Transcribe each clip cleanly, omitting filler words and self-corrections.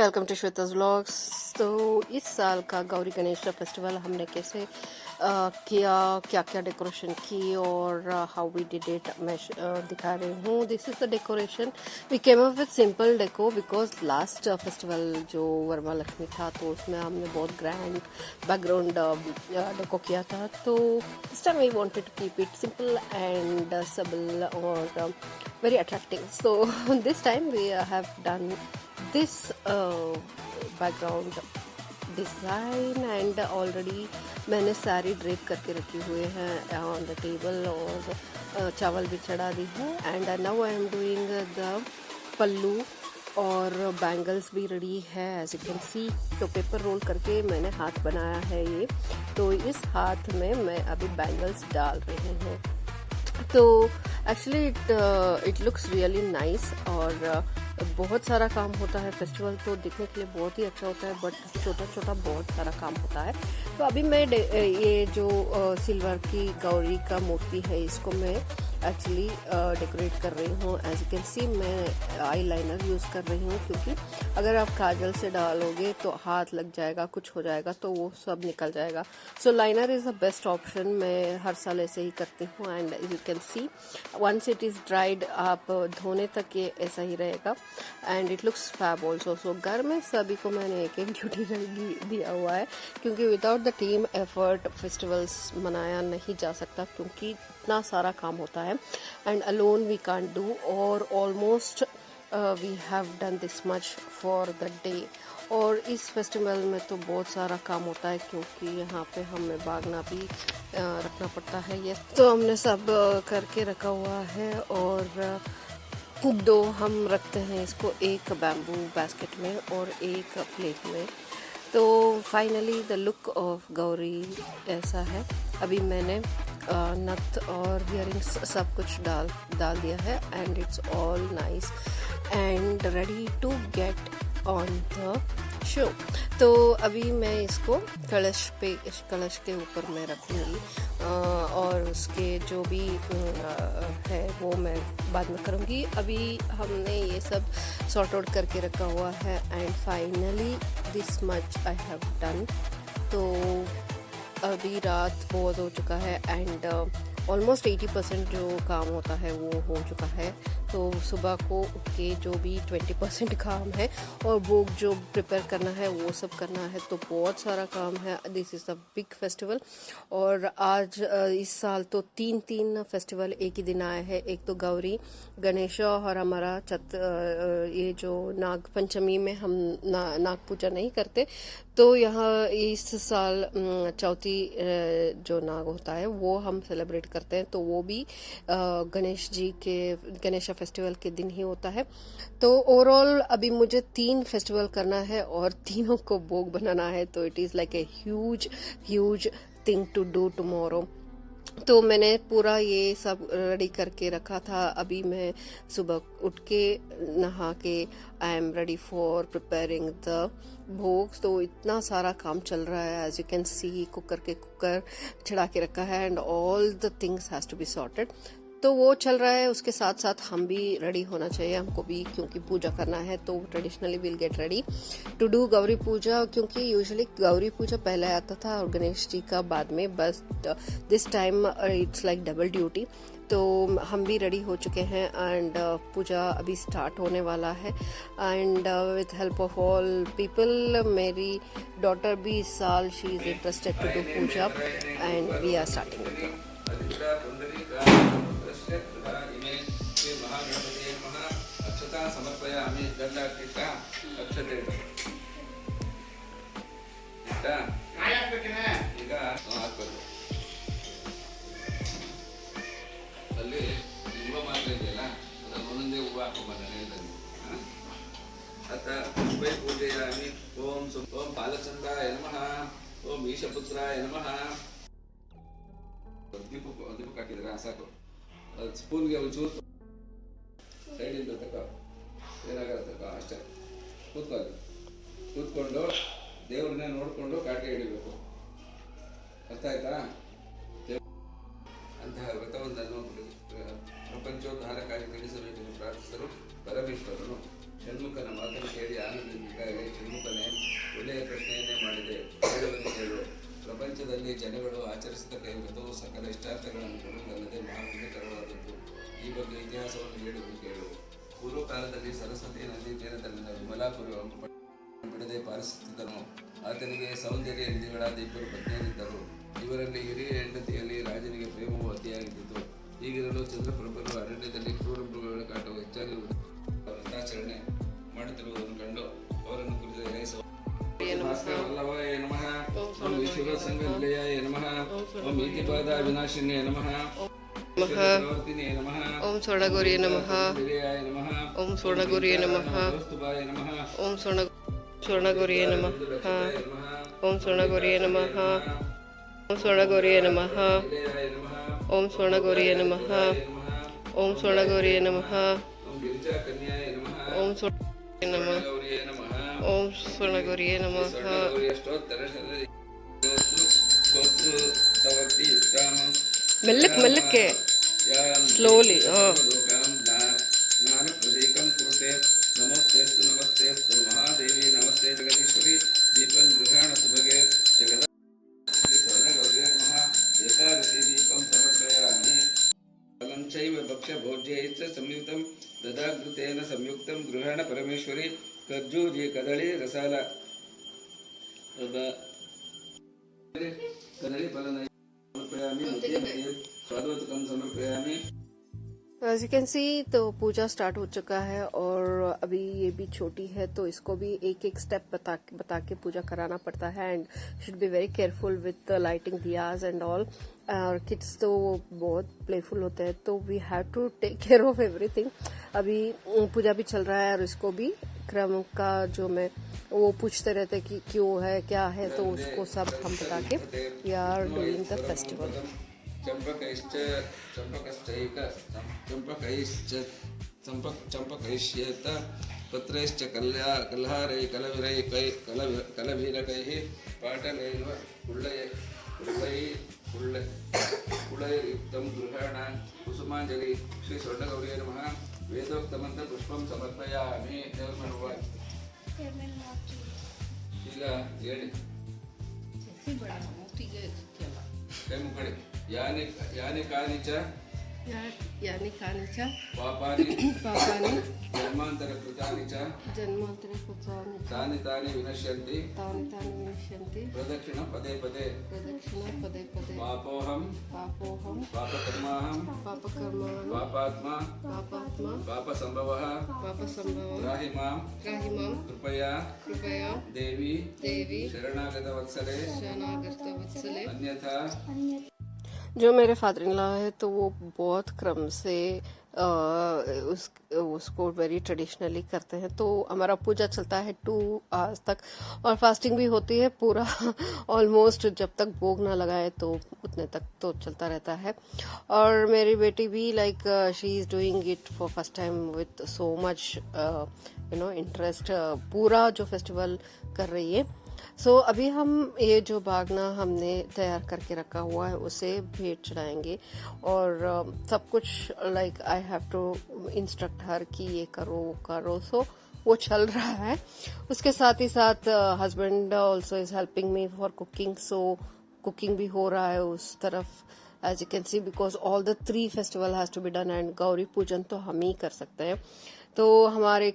Welcome to श्वेता's vlogs. तो इस साल का गौरी गणेश फेस्टिवल हमने कैसे किया, क्या क्या डेकोरेशन की और हाउ वी डिड इट मैं दिखा रही हूँ। This is the decoration. We came up with simple deco because last festival जो वर्मा लक्ष्मी था तो उसमें हमने बहुत ग्रैंड बैकग्राउंड डेको किया था। तो इस time we wanted to keep it simple and सबल और very attractive. So this time we have done this background design and already मैंने सारी ड्रेप करके रखी हुए हैं ऑन द टेबल और चावल भी चढ़ा दी है and now I am doing the pallu और बैंगल्स भी रेडी है एज यू कैन सी। तो पेपर रोल करके मैंने हाथ बनाया है ये, तो इस हाथ में मैं अभी बैंगल्स डाल रही हूँ। तो actually it looks really nice और बहुत सारा काम होता है। फेस्टिवल तो दिखने के लिए बहुत ही अच्छा होता है बट छोटा छोटा बहुत सारा काम होता है। तो अभी मैं ये जो सिल्वर की गौरी का मूर्ति है इसको मैं एक्चुअली डेकोरेट कर रही हूँ। एज यू कैन सी मैं आई लाइनर यूज़ कर रही हूँ क्योंकि अगर आप काजल से डालोगे तो हाथ लग जाएगा, कुछ हो जाएगा तो वो सब निकल जाएगा। So liner is the best option. मैं हर साल ऐसे ही करती हूँ and you can see once it is dried आप धोने तक ये ऐसा ही रहेगा and it looks fab also. So घर में सभी को मैंने एक एक ड्यूटी दिया हुआ है क्योंकि without the team effort festivals मनाया नहीं जा सकता क्योंकि इतना सारा काम होता है and alone we can't do और almost we have done this much for the day. और इस फेस्टिवल में तो बहुत सारा काम होता है क्योंकि यहाँ पे हमें भागना भी रखना पड़ता है। ये तो हमने सब करके रखा हुआ है और दो हम रखते हैं इसको, एक बैम्बू बास्केट में और एक प्लेट में। तो finally the look of Gauri ऐसा है। अभी मैंने नथ और इयरिंग्स सब कुछ डाल दिया है and it's all nice and ready to get on the show. तो अभी मैं इसको कलश के ऊपर मैं रखूँगी और उसके जो भी है वो मैं बाद में करूँगी। अभी हमने ये सब सॉर्ट आउट करके रखा हुआ है and finally this much I have done. तो अभी रात बहुत हो चुका है एंड ऑलमोस्ट 80% जो काम होता है वो हो चुका है। तो सुबह को उठ के जो भी 20% काम है और भोग जो प्रिपेयर करना है वो सब करना है। तो बहुत सारा काम है। This is the big festival और आज इस साल तो तीन फेस्टिवल एक ही दिन आए हैं। एक तो गौरी गणेश और हमारा ये जो नाग पंचमी में हम नाग पूजा नहीं करते, तो यहाँ इस साल चौथी जो नाग होता है वो हम सेलिब्रेट करते हैं। तो वो भी गणेश फेस्टिवल के दिन ही होता है। तो ओवरऑल अभी मुझे 3 फेस्टिवल करना है और तीनों को भोग बनाना है। तो it is like a huge thing to do tomorrow. तो मैंने पूरा ये सब रेडी करके रखा था। अभी मैं सुबह उठ के नहा के I am ready for preparing the भोग। तो इतना सारा काम चल रहा है as you can see. Cooker चढ़ा के रखा है and all the things has to be sorted. तो वो चल रहा है, उसके साथ साथ हम भी रेडी होना चाहिए हमको भी क्योंकि पूजा करना है। तो traditionally will get ready to do Gauri puja क्योंकि यूजुअली गौरी पूजा पहले आता था और गणेश जी का बाद में, बस this time it's like double duty. तो हम भी रेडी हो चुके हैं एंड पूजा अभी स्टार्ट होने वाला है and with help of all people. मेरी डॉटर भी इस साल she is interested to do puja and we are starting with समर्पयामि दंडाकृता अक्षते ಈಗ ಹಾಕ್ಬೇಕು ಅಲ್ಲಿ ಹೂವು ಮಾತ್ರ ಇದೆಯಲ್ಲ ಅದರ ಒಂದೊಂದೇ ಹೂವು ಹಾಕೊಂಬಂದಾನೆ ಅತ ಪುಷ್ಪೈ ಪೂಜೆಯಾಮಿ ಓಂ ಬಾಲಚಂದ್ರಾಯ ನಮಃ ಓಂ ಈಶಪುತ್ರಾಯ ನಮಃ ದೀಪ ಹಾಕಿದ್ರೆ ಸಾಕು ಸ್ಪೂನ್ಗೆ ಒಂಚೂರು ಸೈಡಿಂದ ತಗೋ ಏನಾಗುತ್ತೆ ಅಷ್ಟೇ ಕೂತ್ಕೊಂಡು ದೇವ್ರನ್ನೇ ನೋಡಿಕೊಂಡು ಕಾಟಿಗೆ ಹಿಡಿಬೇಕು. ಅರ್ಥ ಆಯ್ತಾ? ಅಂತಹ ವ್ರತವೊಂದನ್ನು ಪ್ರಪಂಚೋದ್ಧಾರಕ್ಕಾಗಿ ತಿಳಿಸಬೇಕೆಂದು ಪ್ರಾರ್ಥಿಸಲು ಪರಮೇಶ್ವರನು ಷಣ್ಮುಖನ ಮಾತನ್ನು ಕೇಳಿ ಆನಂದದಿಂದಾಗಿ ಷಣ್ಮುಖನೇ ಒಳ್ಳೆಯ ಪ್ರಶ್ನೆಯನ್ನೇ ಮಾಡಿದೆ. ಹೇಳುವಂತೆ ಕೇಳು. ಪ್ರಪಂಚದಲ್ಲಿ ಜನಗಳು ಆಚರಿಸಿದ ವ್ರತವು ಸಕಲ ಇಷ್ಟಾರ್ಥಗಳನ್ನು ಕೊಡುವುದಲ್ಲದೆ ಮಹಾಪುಣ್ಯಕರವಾದದ್ದು. ಈ ಬಗ್ಗೆ ಇತಿಹಾಸವನ್ನು ಹೇಳುವುದು ಕೇಳು. ಪೂರ್ವಕಾಲದಲ್ಲಿ ಸರಸ್ವತಿ ನದಿ ತೀರದಲ್ಲಿನ ವಿಮಲಾಪುರವನ್ನು ಬಿಡದೆ ಪಾಲಿಸುತ್ತಿದ್ದನು. ಆತನಿಗೆ ಸೌಂದರ್ಯ ನಿಧಿಗಳಾದ ಇಬ್ಬರು ಪತ್ನಿಯರಿದ್ದರು. ಇವರಲ್ಲಿ ಹಿರಿಯ ಹೆಂಡತಿಯಲ್ಲಿ ರಾಜನಿಗೆ ಪ್ರೇಮವು ಅತಿಯಾಗಿದ್ದಿತು. ಹೀಗಿರಲು ಚಂದ್ರಪ್ರಭರು ಅರಣ್ಯದಲ್ಲಿ ಕ್ರೂರ ಮೃಗಗಳ ಕಾಟವು ಹೆಚ್ಚಾಗಿ ವ್ರತಾಚರಣೆ ಮಾಡುತ್ತಿರುವುದನ್ನು ಕಂಡು ಅವರನ್ನು ಕುರಿತು ವಲ್ಲಭಾಯ ನಮಃ, ಓಂ ವಿಶ್ವ ಸಂಗಲ್ಯಾಯ ನಮಃ, ಓಂ ಇತಿಪಾದ ವಿನಾಶಿನ್ಯೇ ನಮಃ, ಪ್ರವರ್ತಿನೇ ನಮಃ, ಓಂ ಸ್ವರ್ಣಗೌರಿಯೇ ನಮಃ, ನಮಃ, ಓಂ ಸ್ವರ್ಣಗೌರಿಯೇ ನಮಃ, ಕೌಸ್ತುಭಾಯ ನಮಃ, ಓಂ ಸ್ವರ್ಣಗೌರಿಯೇ ನಮಃ, ಓಂ ಸ್ವರ್ಣಗೌರಿಯೇ ನಮಃ, ಓಂ ಸ್ವರ್ಣಗೌರಿಯೇ ನಮಃ, ಓಂ ಸ್ವರ್ಣಗೌರಿಯೇ ನಮಃ, ಓಂ ಸ್ವರ್ಣಗೌರಿಯೇ ನಮಃ, ಓಂ ಗಿರಿಜಾಕನ್ಯಾಯ ನಮಃ, ಓಂ ಸ್ವರ್ಣಗೌರಿಯೇ ನಮಃ, ಗೌರಿಯೇ ನಮಃ, ಓಂ ಸ್ವರ್ಣಗೌರಿಯೇ ನಮಃ. ಸ್ವರ್ಣಗೌರಿಯ ಸ್ತೋತ್ರ ಸ್ತೋತ್ರವರ್ತಿ ಯುಕ್ತಾಂ ಮೆಲ್ಲಕ್ಕೆ ಸ್ಲೋಲಿ. ಜ್ಞಾನಪ್ರದೀಕಂ ಕುರುತೆ. ನಮಸ್ತೆಸ್ತು ನಮಸ್ತೆಸ್ತು ಮಹಾದೇವಿ ನಮಸ್ತೆ ಜಗದೀಶ್ವರಿ ದೀಪಂ ಗೃಹಾಣ ಸುಭಗೆ ಜಗದ ಸ್ವರ್ಣಗೌರಿಯ ನಮಃ. ಏಕಾದಶಿ ದೀಪಂ ಸಮರ್ಪಯಾಮಿ. ಫಲಂ ಚೈವ ಭಕ್ಷ್ಯ ಭೋಜ್ಯೈಶ್ಚ ಸಂಯುಕ್ತಂ ದದಾಘೃತೇನ ಸಂಯುಕ್ತಂ ಗೃಹಾಣ ಪರಮೇಶ್ವರಿ. ಖರ್ಜೂರಿ ಕದಳಿ ರಸಾಲ कदली फलन समर्पयामि, स्वादोदकं समर्पयामि। As you can see तो पूजा स्टार्ट हो चुका है और अभी ये भी छोटी है तो इसको भी एक एक स्टेप बता के पूजा कराना पड़ता है and should be very careful with lighting diyas and all. और किड्स तो बहुत प्लेफुल होते हैं तो we have to take care of everything. अभी पूजा भी चल रहा है और इसको भी क्रम का जो मैं वो पूछते रहते कि क्यों है क्या है तो उसको सब हम बता के we are doing the festival. चंपकैश्चेत पत्रैश्च कल्हारै कलवीरकैः पाटलैर्व कुलैर्युक्तं गृहाण कुसुमाञ्जलि. श्री स्वर्णगौरी नमः. वेदोक्तमंत्र पुष्पं समर्पयामि. ಈಗ ಹೇಳಿ ಕೈ ಮುಕ್ಕಡಿ. ಯಾನಿ ಕಾನಿಚ ಪಾಪಾನಿ ಜನ್ಮಾಂತರ ಕೃತಾನಿ ಚ ತಾನಿ ತಾನಿ ವಿನಶ್ಯಂತಿ ಪ್ರದಕ್ಷಿಣ ಪದೇ ಪದೇ ಪಾಪೋಹಂ ಪಾಪಕರ್ಮಾಹಂ ಪಾಪಾತ್ಮ ಪಾಪಸಂಭವಃ ರಾಹಿ ಮಾಂ कृपया देवी शरणागत वत्सले अन्यथा. जो मेरे फादर इन लॉ है तो वो बहुत क्रम से उसको वेरी ट्रेडिशनली करते हैं. तो हमारा पूजा चलता है 2 hours तक और फास्टिंग भी होती है पूरा ऑलमोस्ट जब तक भोग ना लगाए तो उतने तक तो चलता रहता है. और मेरी बेटी भी like she is doing it for first time with so much interest. पूरा जो फेस्टिवल कर रही है. सो अभी हम ये जो बागना हमने तैयार करके रखा हुआ है उसे भेंट चढ़ाएंगे और सब कुछ like I have to instruct her कि ये करो वो करो. सो वो चल रहा है. उसके साथ ही साथ husband also is helping me for cooking. So cooking भी हो रहा है उस तरफ as you can see because all the 3 festival has to be done and Gauri Pujan तो हम ही कर सकते हैं. तो हमारे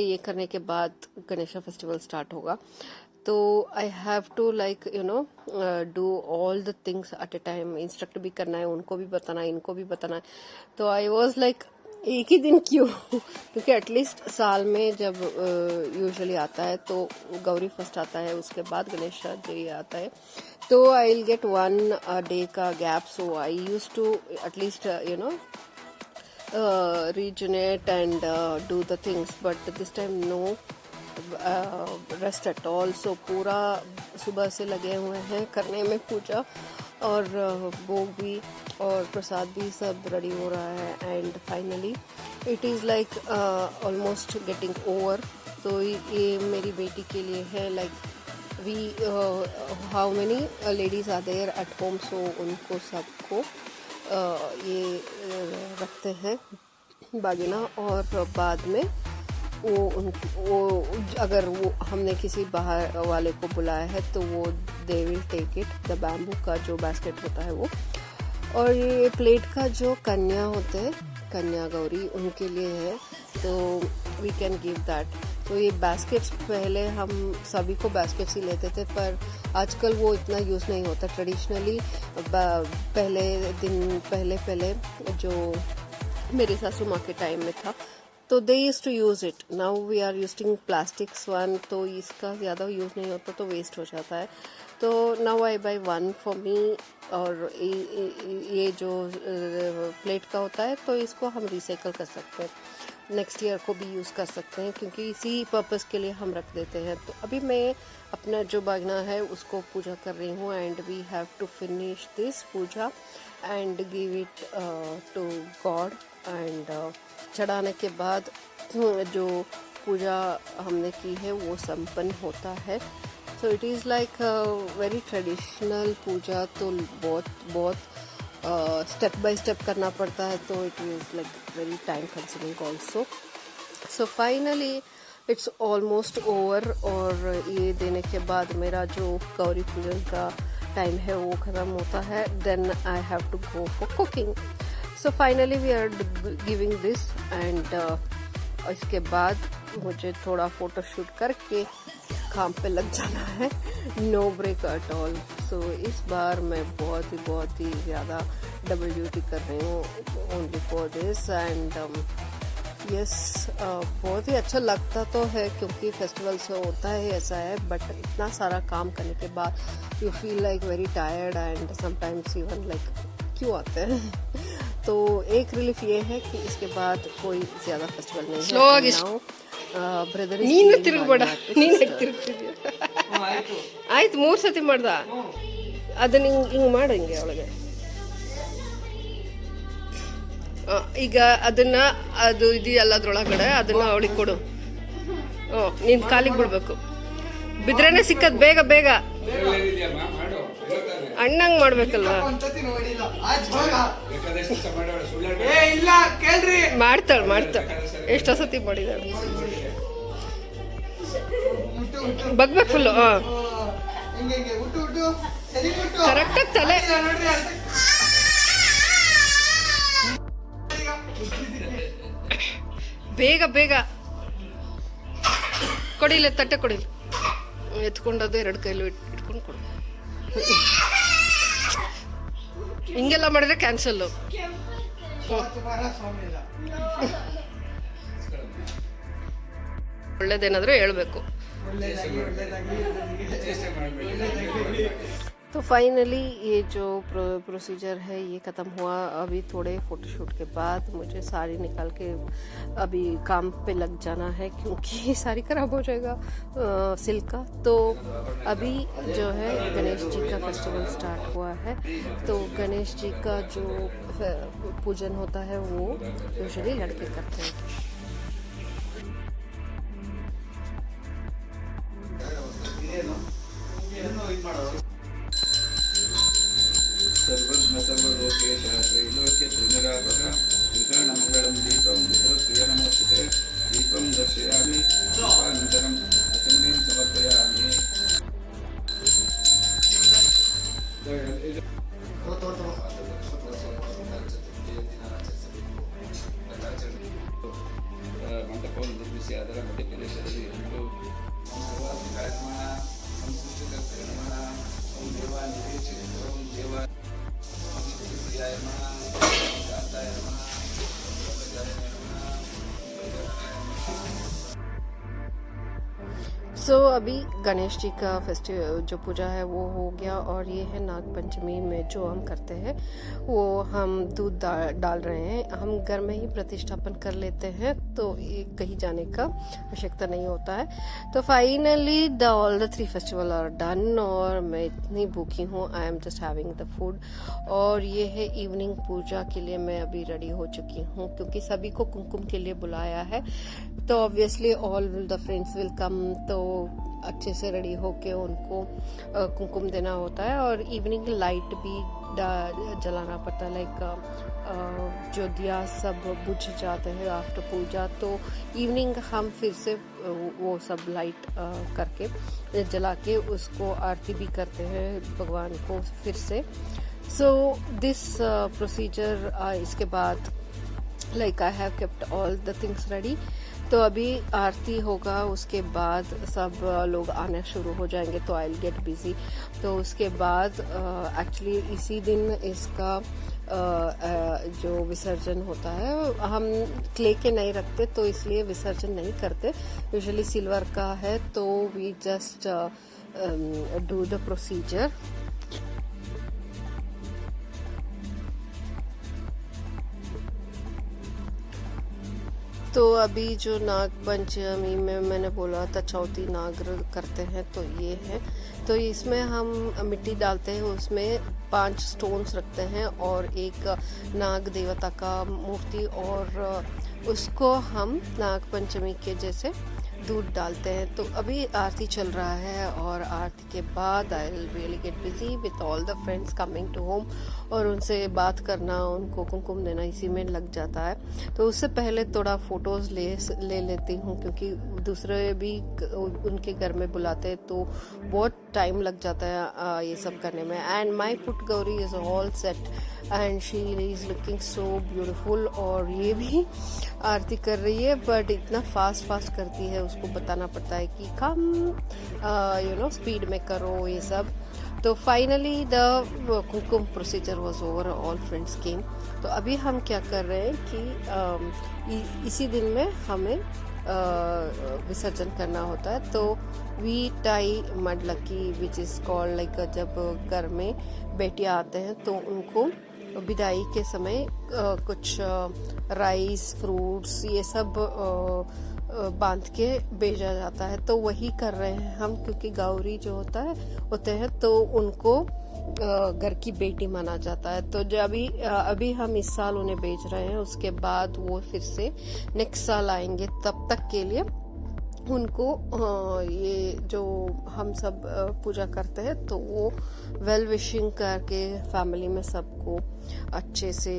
ये करने के बाद गणेशा फेस्टिवल स्टार्ट होगा. तो I have to like do all the things at a time. Instruct भी करना है, उनको भी बताना है, इनको भी बताना है. तो आई वॉज लाइक एक ही दिन क्यों क्योंकि एटलीस्ट साल में जब यूजुअली आता है तो गौरी फर्स्ट आता है उसके बाद गणेश जी आता है तो आई विल गेट 1 डे का gap. So I use to at least rejuvenate and do the things but this time no rest at all. So पूरा सुबह से लगे हुए हैं करने में पूजा और भोग भी और प्रसाद भी सब रेडी हो रहा है and finally it is like almost getting over. तो ये मेरी बेटी के लिए है like we how many ladies are there at home. So उनको सबको ये रखते हैं बागिना और बाद में वो अगर वो हमने किसी बाहर वाले को बुलाया है तो वो they will take it, the bamboo का जो बास्केट होता है वो। और ये प्लेट का जो कन्या होते हैं, कन्या गौरी, उनके लिए है, तो वी कैन गिव दैट। तो ये बास्केट्स पहले हम सभी को बास्केट्स ही लेते थे, पर आजकल वो इतना यूज़ नहीं होता। ट्रेडिशनली पहले जो मेरे सासू माँ के टाइम में था तो they use to use it. Now we are using plastics one, तो इसका ज़्यादा यूज़ नहीं होता तो वेस्ट हो जाता है। तो now I by one for me. और ये जो प्लेट का होता है तो इसको हम रिसाइकल कर सकते हैं, नेक्स्ट ईयर को भी यूज़ कर सकते हैं, क्योंकि इसी पर्पस के लिए हम रख देते हैं। तो अभी मैं अपना जो बागना है उसको पूजा कर रही हूँ, and we have to finish this puja and give it to God. And चढ़ाने के बाद जो पूजा हमने की है वो संपन्न होता है। So it is like very traditional puja, तो बहुत स्टेप बाय स्टेप करना पड़ता है, तो it is like very time consuming also. So finally it's almost over, और ये देने के बाद मेरा जो गौरी पूजन का टाइम है वो ख़त्म होता है। Then I have to go for cooking. So finally we are giving this, and इसके बाद मुझे थोड़ा फ़ोटो शूट करके काम पे लग जाना है, नो ब्रेक एट ऑल। सो इस बार मैं बहुत ही ज़्यादा डबल ड्यूटी कर रही हूँ only for this. And yes, बहुत ही अच्छा लगता तो है, क्योंकि फेस्टिवल से होता है ऐसा है, बट इतना सारा काम करने के बाद you feel like very tired, and sometimes even like क्यों आते हैं। तो एक रिलीफ ये है कि इसके बाद कोई ज़्यादा फेस्टिवल नहीं है। ಬ್ರದರ್ ನೀನು ತಿರುಗಬೇಡ, ನೀನು ತಿರುಗ್ತಿದ್ಯಾ? ಆಯ್ತು 3 ಸತಿ ಮಾಡ್ದ ಅದನ್ನ ಹಿಂಗೆ ಮಾಡು, ಹಿಂಗೆ ಒಳಗೆ ಈಗ ಅದನ್ನ ಅದು ಇದೆಯಲ್ಲ ಅದ್ರೊಳಗಡೆ ಅದನ್ನ ಅವಳಿಗೆ ಕೊಡು. ನೀನು ಕಾಲಿಗೆ ಬಿಡ್ಬೇಕು, ಬಿದ್ರೇನೆ ಸಿಕ್ಕದ್ ಬೇಗ ಬೇಗ ಅಣ್ಣಂಗೆ ಮಾಡ್ಬೇಕಲ್ವಾ. ಮಾಡ್ತಾಳೆ ಎಷ್ಟೋ ಸತಿ ಮಾಡಿದಾಳೆ. ಬಗ್ಬೇಕು ಫುಲ್ಲು. ಕರೆಕ್ಟಾಗಿ ತಲೆ ಬೇಗ ಬೇಗ ಕೊಡಿಲ್ಲ, ತಟ್ಟೆ ಕೊಡಿಲ್ಲ, ಎತ್ಕೊಂಡದು 2 ಕೈಲು ಇಟ್ಕೊಂಡು ಕೊಡು. ಹಿಂಗೆಲ್ಲ ಮಾಡಿದ್ರೆ ಕ್ಯಾನ್ಸಲ್ಲು. ಒಳ್ಳೇದೇನಾದರೂ ಹೇಳ್ಬೇಕು. तो फाइनली ये जो प्रोसीजर है ये ख़त्म हुआ। अभी थोड़े फ़ोटोशूट के बाद मुझे साड़ी निकाल के अभी काम पे लग जाना है, क्योंकि साड़ी ख़राब हो जाएगा सिल्क का। तो अभी जो है गणेश जी का फेस्टिवल स्टार्ट हुआ है, तो गणेश जी का जो पूजन होता है वो यूजुअली लड़के करते हैं। सर्वज्ञ सर्वलोकेश त्रैलोक्य त्रिनिरापः त्रिकरणमङ्गलं दीपं रुद्रप्रिय नमोस्तुते। दीपं दर्शयामि, दीपानन्तरम् अचमनीं समर्पयामि। ಮಂಟಪವನ್ನು ನಿರ್ಮಿಸಿ ಅದರ ಮಧ್ಯಪ್ರದೇಶದಲ್ಲಿ ಇಟ್ಟು सो अभी गणेश जी का फेस्टिवल जो पूजा है वो हो गया, और ये है नाग पंचमी में जो हम करते हैं वो हम दूध डाल रहे हैं। हम घर में ही प्रतिष्ठापन कर लेते हैं, तो ये कहीं जाने का आवश्यकता नहीं होता है। तो finally all the 3 festival are done, और मैं इतनी भूखी हूँ, I am just having the food. और ये है इवनिंग पूजा के लिए मैं अभी रेडी हो चुकी हूँ, क्योंकि सभी को कुमकुम के लिए बुलाया है, तो obviously all the friends will come, तो अच्छे से रेडी होके उनको कुमकुम देना होता है। और इवनिंग लाइट भी जलाना पड़ता है, लाइक जो दिया सब बुझ जाते हैं आफ्टर पूजा, तो इवनिंग हम फिर से वो सब लाइट करके जला के उसको आरती भी करते हैं भगवान को फिर से। सो दिस प्रोसीजर, इसके बाद like I have kept all the things ready. तो अभी आरती होगा, उसके बाद सब लोग आना शुरू हो जाएंगे, तो आई विल गेट बिजी। तो उसके बाद एक्चुअली इसी दिन इसका जो विसर्जन होता है, हम क्ले के नहीं रखते तो इसलिए विसर्जन नहीं करते। यूजुअली सिल्वर का है तो we just do the procedure. तो अभी जो नाग पंचमी में मैंने बोला था चौथी नाग करते हैं, तो ये है। तो इसमें हम मिट्टी डालते हैं, उसमें 5 स्टोन्स रखते हैं और एक नाग देवता का मूर्ति, और उसको हम नाग पंचमी के जैसे दूध डालते हैं। तो अभी आरती चल रहा है, और आरती के बाद I will really get busy with all the friends coming to home, और उनसे बात करना, उनको कुमकुम देना, इसी में लग जाता है। तो उससे पहले थोड़ा फोटोज ले लेती हूँ, क्योंकि दूसरे भी उनके घर में बुलाते हैं तो बहुत टाइम लग जाता है ये सब करने में। And my put Gauri is all set and she is looking so beautiful. और ये भी आरती कर रही है, बट इतना फास्ट करती है, उसको बताना पड़ता है कि कम स्पीड में करो ये सब। तो finally the Kumkum procedure was over, all friends came. तो अभी हम क्या कर रहे हैं कि इसी दिन में हमें विसर्जन करना होता है। तो वी टाई मडलकी विच इज़ कॉल्ड लाइक, जब घर में बेटियां आते हैं तो उनको विदाई के समय कुछ राइस, फ्रूट्स, ये सब बांध के भेजा जाता है। तो वही कर रहे हैं हम, क्योंकि गौरी जो होते हैं तो उनको घर की बेटी माना जाता है। तो जब अभी हम इस साल उन्हें भेज रहे हैं, उसके बाद वो फिर से नेक्स्ट साल आएंगे। तब तक के लिए उनको ये जो हम सब पूजा करते हैं, तो वो वेल विशिंग करके फैमिली में सबको अच्छे से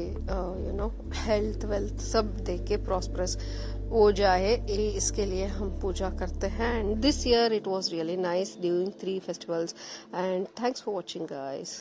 हेल्थ वेल्थ सब दे के प्रॉस्परस हो जाए, इसके लिए हम पूजा करते हैं। And this year it was really nice doing 3 festivals, and thanks for watching guys.